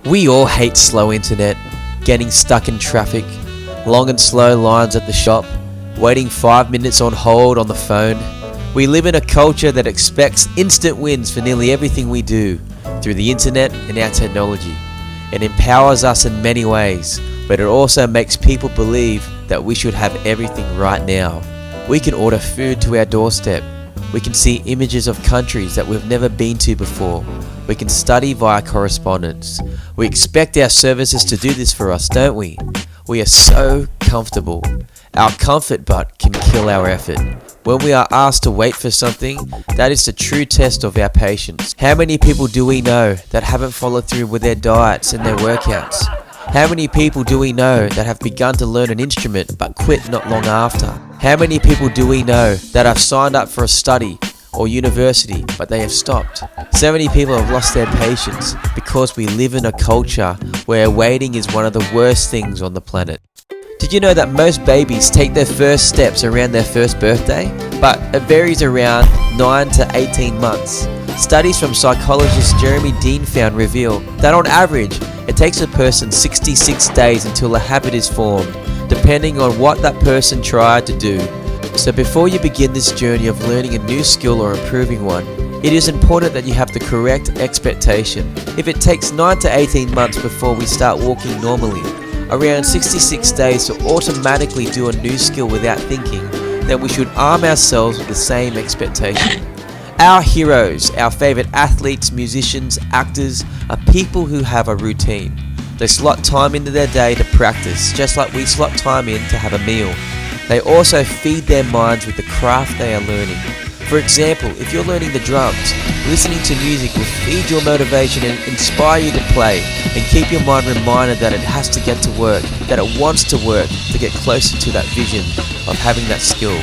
We all hate slow internet, getting stuck in traffic, long and slow lines at the shop, waiting 5 minutes on hold on the phone. We live in a culture that expects instant wins for nearly everything we do through the internet and our technology. It empowers us in many ways, but it also makes people believe that we should have everything right now. We can order food to our doorstep. We can see images of countries that we've never been to before. We can study via correspondence. We expect our services to do this for us, don't we? We are so comfortable. Our comfort but can kill our effort. When we are asked to wait for something, that is the true test of our patience. How many people do we know that haven't followed through with their diets and their workouts? How many people do we know that have begun to learn an instrument but quit not long after? How many people do we know that have signed up for a study or university but they have stopped? So many people have lost their patience because we live in a culture where waiting is one of the worst things on the planet. Did you know that most babies take their first steps around their first birthday? But it varies around 9 to 18 months. Studies from psychologist Jeremy Dean found reveal that on average, it takes a person 66 days until a habit is formed, depending on what that person tried to do. So before you begin this journey of learning a new skill or improving one, it is important that you have the correct expectation. If it takes 9 to 18 months before we start walking normally, around 66 days to automatically do a new skill without thinking, then we should arm ourselves with the same expectation. Our heroes, our favorite athletes, musicians, actors, are people who have a routine. They slot time into their day to practice, just like we slot time in to have a meal. They also feed their minds with the craft they are learning. For example, if you're learning the drums, listening to music will feed your motivation and inspire you to play, and keep your mind reminded that it has to get to work, that it wants to work to get closer to that vision of having that skill.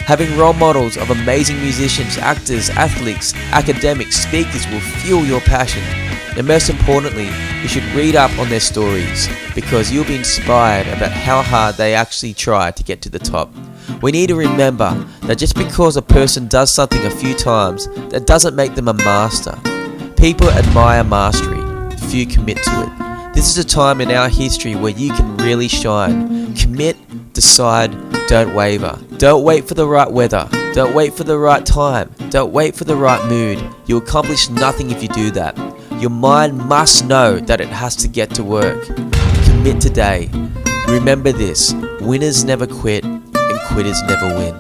Having role models of amazing musicians, actors, athletes, academics, speakers will fuel your passion. And most importantly, you should read up on their stories, because you'll be inspired about how hard they actually try to get to the top. We need to remember that just because a person does something a few times, that doesn't make them a master. People admire mastery, few commit to it. This is a time in our history where you can really shine. Commit, decide, don't waver. Don't wait for the right weather. Don't wait for the right time. Don't wait for the right mood. You accomplish nothing if you do that. Your mind must know that it has to get to work. Commit today. Remember this: winners never quit and quitters never win.